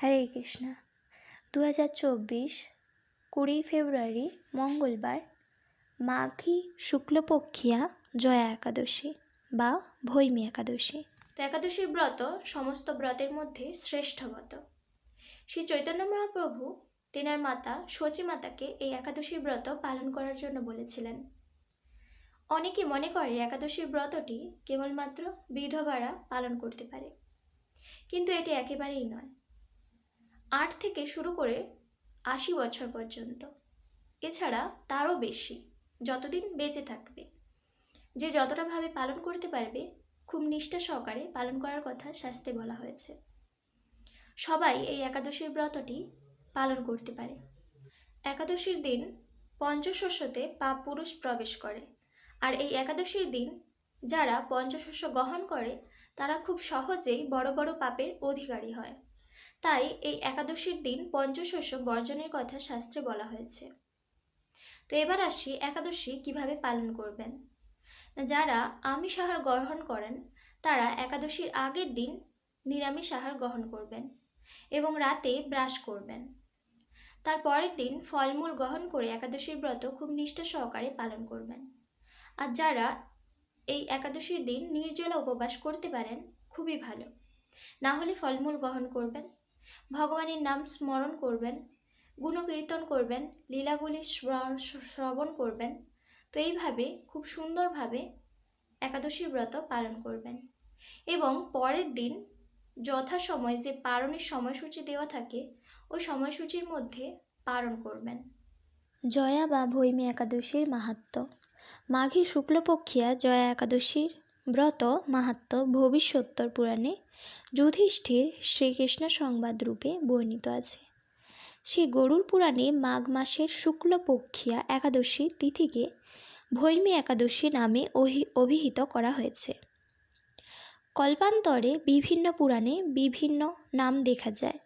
হরে কৃষ্ণ। 2024 20 ফেব্রুয়ারি মঙ্গলবার মাঘী শুক্লপক্ষিয়া জয়া একাদশী বা ভৈমী একাদশী। তো একাদশীর ব্রত সমস্ত ব্রতের মধ্যে শ্রেষ্ঠ ব্রত। শ্রী চৈতন্য মহাপ্রভু তেনার মাতা সচী মাতাকে এই একাদশীর ব্রত পালন করার জন্য বলেছিলেন। অনেকে মনে করে একাদশীর ব্রতটি কেবলমাত্র বিধবারা পালন করতে পারে, কিন্তু এটি একেবারেই নয়। 8 থেকে শুরু করে 80 বছর পর্যন্ত, এছাড়া তারও বেশি, যতদিন বেঁচে থাকবে, যে যতটা ভাবে পালন করতে পারবে খুব নিষ্ঠা সহকারে পালন করার কথা শাস্ত্রে বলা হয়েছে। সবাই এই একাদশীর ব্রতটি পালন করতে পারে। একাদশীর দিন পঞ্চশস্যতে পাপ পুরুষ প্রবেশ করে, আর এই একাদশীর দিন যারা পঞ্চশস্য গ্রহণ করে তারা খুব সহজেই বড় বড় পাপের অধিকারী হয়। তাই এই একাদশীর দিন পঞ্চশস্য বর্জনের কথা শাস্ত্রে বলা হয়েছে। তো এবার আসি একাদশী কিভাবে পালন করবেন। যারা আমিষ আহার গ্রহণ করেন তারা একাদশীর আগের দিন নিরামিষ আহার গ্রহণ করবেন এবং রাতে ব্রাশ করবেন। তার পরের দিন ফলমূল গ্রহণ করে একাদশীর ব্রত খুব নিষ্ঠা সহকারে পালন করবেন। আর যারা এই একাদশীর দিন নির্জলা উপবাস করতে পারেন খুবই ভালো, না হলে ফলমূল গ্রহণ করবেন, ভগবানের নাম স্মরণ করবেন, গুণকীর্তন করবেন, লীলাগুলি শ্রবণ করবেন। তো এইভাবে খুব সুন্দরভাবে একাদশীর ব্রত পালন করবেন এবং পরের দিন যথাসময় যে পারণের সময়সূচি দেওয়া থাকে ওই সময়সূচির মধ্যে পালন করবেন। জয়া বা ভৈমী একাদশীর মাহাত্ম্য। মাঘী শুক্লপক্ষিয়া জয়া একাদশীর ব্রত মাহাত্ম্য ভবিষ্যোত্তর পুরাণে যুধিষ্ঠির শ্রীকৃষ্ণ সংবাদ রূপে বর্ণিত আছে। শ্রী গরুড় পুরাণে মাঘ মাসের শুক্লপক্ষিয়া একাদশী তিথিকে ভৈমী একাদশী নামে অভিহিত করা হয়েছে। কল্পান্তরে বিভিন্ন পুরাণে বিভিন্ন নাম দেখা যায়।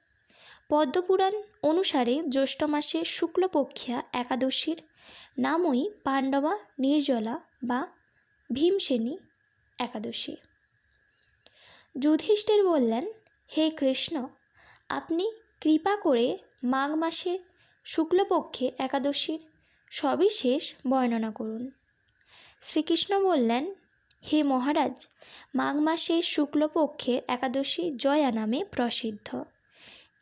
পদ্মপুরাণ অনুসারে জ্যৈষ্ঠ মাসের শুক্লপক্ষিয়া একাদশীর নামই পাণ্ডবা নির্জলা বা ভীমসেনী একাদশী। যুধিষ্ঠির বললেন, হে কৃষ্ণ, আপনি কৃপা করে মাঘ মাসের শুক্লপক্ষের একাদশীর সবিশেষ বর্ণনা করুন। শ্রীকৃষ্ণ বললেন, হে মহারাজ, মাঘ মাসের শুক্লপক্ষের একাদশী জয়া নামে প্রসিদ্ধ।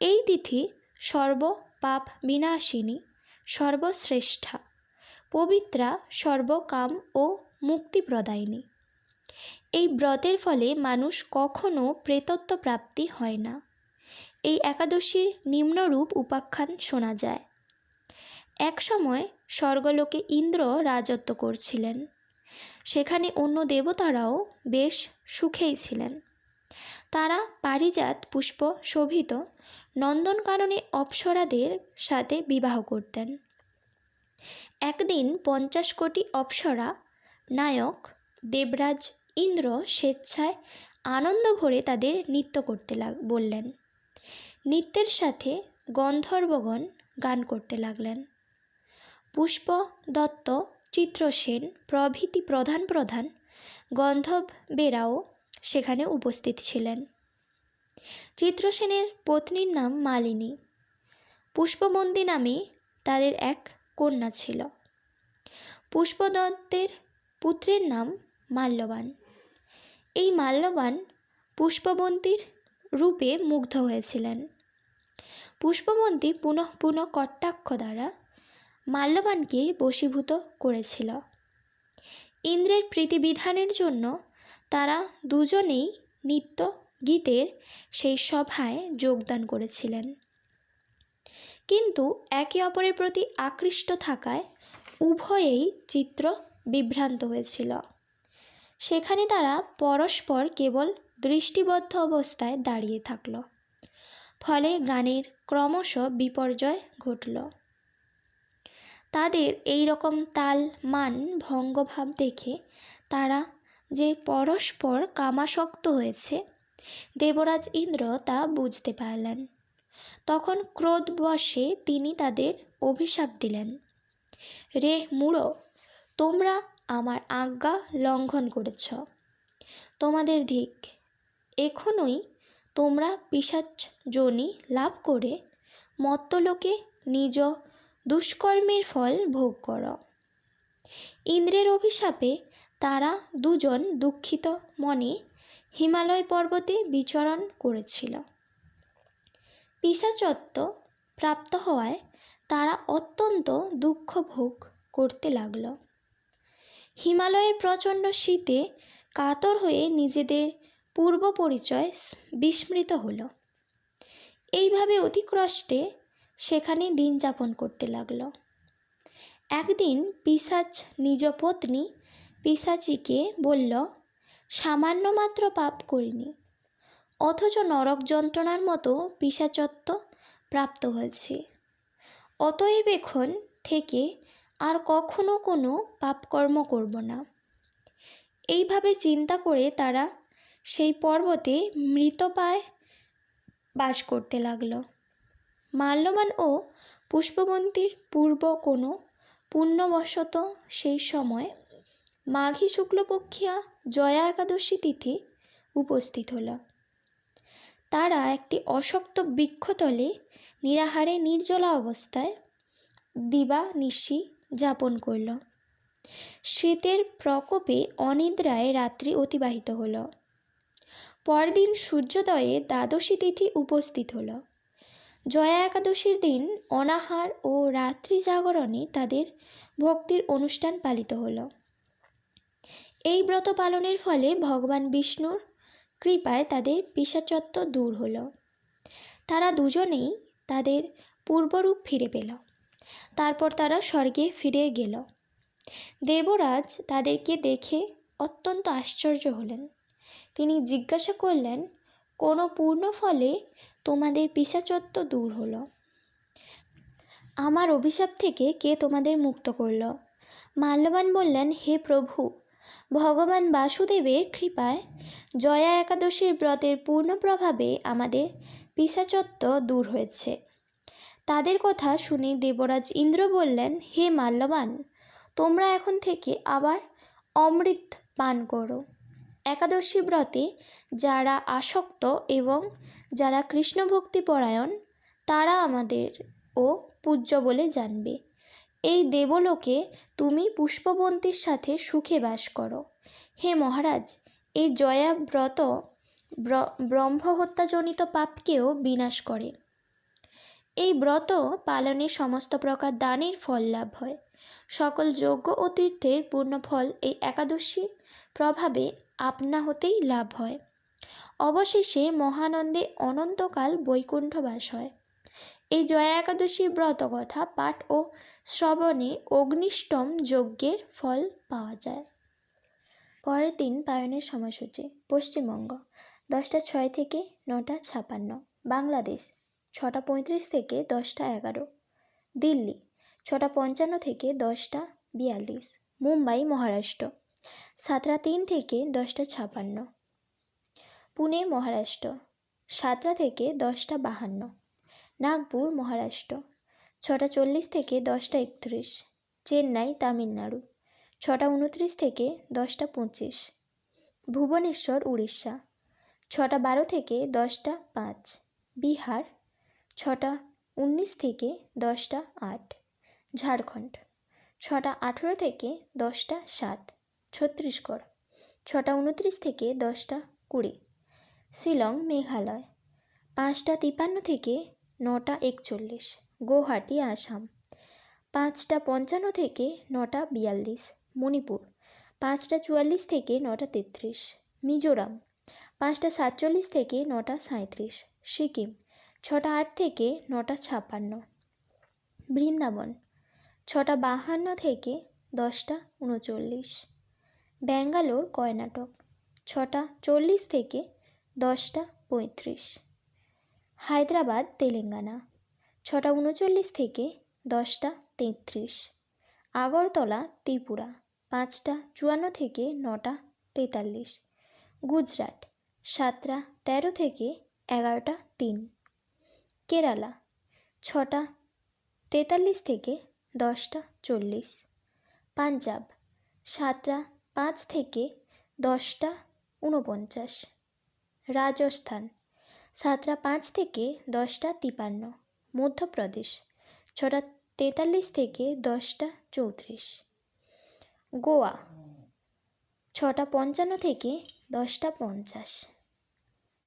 এই তিথি সর্বপাপ বিনাশিনী, সর্বশ্রেষ্ঠা, পবিত্রা, সর্বকাম ও মুক্তিপ্রদায়িনী। এই ব্রতের ফলে মানুষ কখনো প্রেতত্ব প্রাপ্তি হয় না। এই একাদশীর নিম্নরূপ উপাখ্যান শোনা যায়। এক সময় স্বর্গলোকে ইন্দ্র রাজত্ব করছিলেন। সেখানে অন্য দেবতারাও বেশ সুখেই ছিলেন। তারা পারিজাত পুষ্প শোভিত নন্দনকাননে অপ্সরাদের সাথে বিবাহ করতেন। একদিন 50 কোটি অপ্সরা নায়ক দেবরাজ ইন্দ্র স্বেচ্ছায় আনন্দ ভরে তাদের নৃত্য করতে বললেন। নৃত্যের সাথে গন্ধর্বগণ গান করতে লাগলেন। পুষ্পদত্ত, চিত্রসেন প্রভৃতি প্রধান প্রধান গন্ধর্বেরাও সেখানে উপস্থিত ছিলেন। চিত্রসেনের পত্নীর নাম মালিনী, পুষ্পবন্তী নামে তাদের এক কন্যা ছিল। পুষ্পদত্তের পুত্রের নাম মাল্যবান। এই মাল্যবান পুষ্পবন্তীর রূপে মুগ্ধ হয়েছিলেন। পুষ্পবন্তী পুনঃ পুনঃ কটাক্ষ দ্বারা মাল্যবানকে বশীভূত করেছিল। ইন্দ্রের প্রীতিবিধানের জন্য তারা দুজনেই নৃত্য গীতের সেই সভায় যোগদান করেছিলেন, কিন্তু একে অপরের প্রতি আকৃষ্ট থাকায় উভয়েই চিত্র বিভ্রান্ত হয়েছিল। সেখানে তারা পরস্পর কেবল দৃষ্টিবদ্ধ অবস্থায় দাঁড়িয়ে থাকল। ফলে গানের ক্রমশ বিপর্যয় ঘটল। তাদের এই রকম তাল মান ভঙ্গভাব দেখে তারা যে পরস্পর কামাসক্ত হয়েছে দেবরাজ ইন্দ্র তা বুঝতে পারলেন। তখন ক্রোধবশে তিনি তাদের অভিশাপ দিলেন, রে মূঢ়, তোমরা আমার আজ্ঞা লঙ্ঘন করেছ, তোমাদের ধিক। এখনই তোমরা পিশাচ যোনি লাভ করে মর্ত্যলোকে নিজ দুষ্কর্মের ফল ভোগ করো। ইন্দ্রের অভিশাপে তারা দুজন দুঃখিত মনে হিমালয় পর্বতে বিচরণ করেছিল। পিশাচত্ব প্রাপ্ত হওয়ায় তারা অত্যন্ত দুঃখ ভোগ করতে লাগল। হিমালয়ের প্রচণ্ড শীতে কাতর হয়ে নিজেদের পূর্ব পরিচয় বিস্মৃত হলো। এইভাবে অতি কষ্টে সেখানে দিন যাপন করতে লাগল। একদিন পিশাচ নিজ পত্নী পিশাচিকে বলল, সামান্য মাত্র পাপ করিনি, অথচ নরক যন্ত্রণার মতো পিশাচত্ব প্রাপ্ত হয়েছে। অতএব এখন থেকে আর কখনো কোনো পাপকর্ম করব না। এইভাবে চিন্তা করে তারা সেই পর্বতে মৃতপ্রায় বাস করতে লাগল। মাল্যবান ও পুষ্পবন্তীর পূর্ব কোনো পুণ্যবশত সেই সময় মাঘী শুক্লপক্ষিয়া জয়া একাদশী তিথি উপস্থিত হল। তারা একটি অশক্ত বৃক্ষতলে নিরাহারে নির্জলা অবস্থায় দিবানিশি যাপন করল। শীতের প্রকোপে অনিদ্রায় রাত্রি অতিবাহিত হল। পরদিন সূর্যোদয়ে দ্বাদশী তিথি উপস্থিত হল। জয়া একাদশীর দিন অনাহার ও রাত্রি জাগরণে তাদের ভক্তির অনুষ্ঠান পালিত হল। এই ব্রত পালনের ফলে ভগবান বিষ্ণুর কৃপায় তাদের পিশাচত্ব দূর হল। তারা দুজনেই তাদের পূর্বরূপ ফিরে পেল। তারপর তারা স্বর্গে ফিরে গেল। দেবরাজ তাদেরকে দেখে অত্যন্ত আশ্চর্য হলেন। তিনি জিজ্ঞাসা করলেন, কোনো পূর্ণ ফলে তোমাদের পিশাচত্ব দূর হলো? আমার অভিশাপ থেকে কে তোমাদের মুক্ত করল? মাল্যবান বললেন, হে প্রভু, ভগবান বাসুদেবের কৃপায় জয়া একাদশীর ব্রতের পূর্ণ প্রভাবে আমাদের পিশাচত্ব দূর হয়েছে। তাদের কথা শুনে দেবরাজ ইন্দ্র বললেন, হে মাল্যবান, তোমরা এখন থেকে আবার অমৃত পান করো। একাদশী ব্রতে যারা আসক্ত এবং যারা কৃষ্ণভক্তিপরায়ণ তারা আমাদের ও পূজ্য বলে জানবে। এই দেবলোকে তুমি পুষ্পবন্তীর সাথে সুখে বাস করো। হে মহারাজ, এই জয়া ব্রত ব্রহ্মহত্যাজনিত পাপকেও বিনাশ করে। এই ব্রত পালনে সমস্ত প্রকার দানের ফল লাভ হয়। সকল যজ্ঞ ও তীর্থের পূর্ণ ফল এই একাদশী প্রভাবে আপনা হতেই লাভ হয়। অবশেষে মহানন্দে অনন্তকাল বৈকুণ্ঠবাস হয়। এই জয়া একাদশী ব্রত কথা পাঠ ও শ্রবণে অগ্নিষ্টম যজ্ঞের ফল পাওয়া যায়। পরের দিন পালনের সময়সূচি: পশ্চিমবঙ্গ 10টা 6 থেকে 9টা 56, বাংলাদেশ 6টা 35 থেকে 10টা 11, দিল্লি 6টা 55 থেকে 10টা 42, মুম্বাই মহারাষ্ট্র 7টা 3 থেকে 10টা 56, পুনে মহারাষ্ট্র 7টা থেকে 10টা 52, নাগপুর মহারাষ্ট্র 6টা 40 থেকে 10টা 31, চেন্নাই তামিলনাড়ু 6টা 29 থেকে 10টা 25, ভুবনেশ্বর উড়িষ্যা 6টা 12 থেকে 10টা 5, বিহার 6টা 19 থেকে 10টা 8, ঝাড়খণ্ড 6টা 18 থেকে 10টা 7, ছত্তিশগড় 6টা 29 থেকে 10টা 20, শিলং মেঘালয় 5টা 53 থেকে 9টা 41, গুয়াহাটি আসাম 5টা 55 থেকে 9টা 42, মণিপুর 5টা 44 থেকে 9টা 33, মিজোরাম 5টা 47 থেকে 9টা 37, সিকিম 6টা 8 থেকে 9টা 56, বৃন্দাবন 6টা 52 থেকে 10টা 39, ব্যাঙ্গালোর কর্ণাটক 6টা 40 থেকে 10টা 35, হায়দ্রাবাদ তেলেঙ্গানা 6টা 39 থেকে 10টা 33, আগরতলা ত্রিপুরা 5টা 54 থেকে 9টা 43, গুজরাট 7টা 13 থেকে 11টা 3, কেরালা 6টা 43 থেকে 10টা 40, পাঞ্জাব 7টা 5 থেকে 10টা 49, রাজস্থান সাতটা 5 থেকে 10টা 53, মধ্যপ্রদেশ 6টা 43 থেকে 10টা 34, গোয়া 6টা 55 থেকে 10টা 50,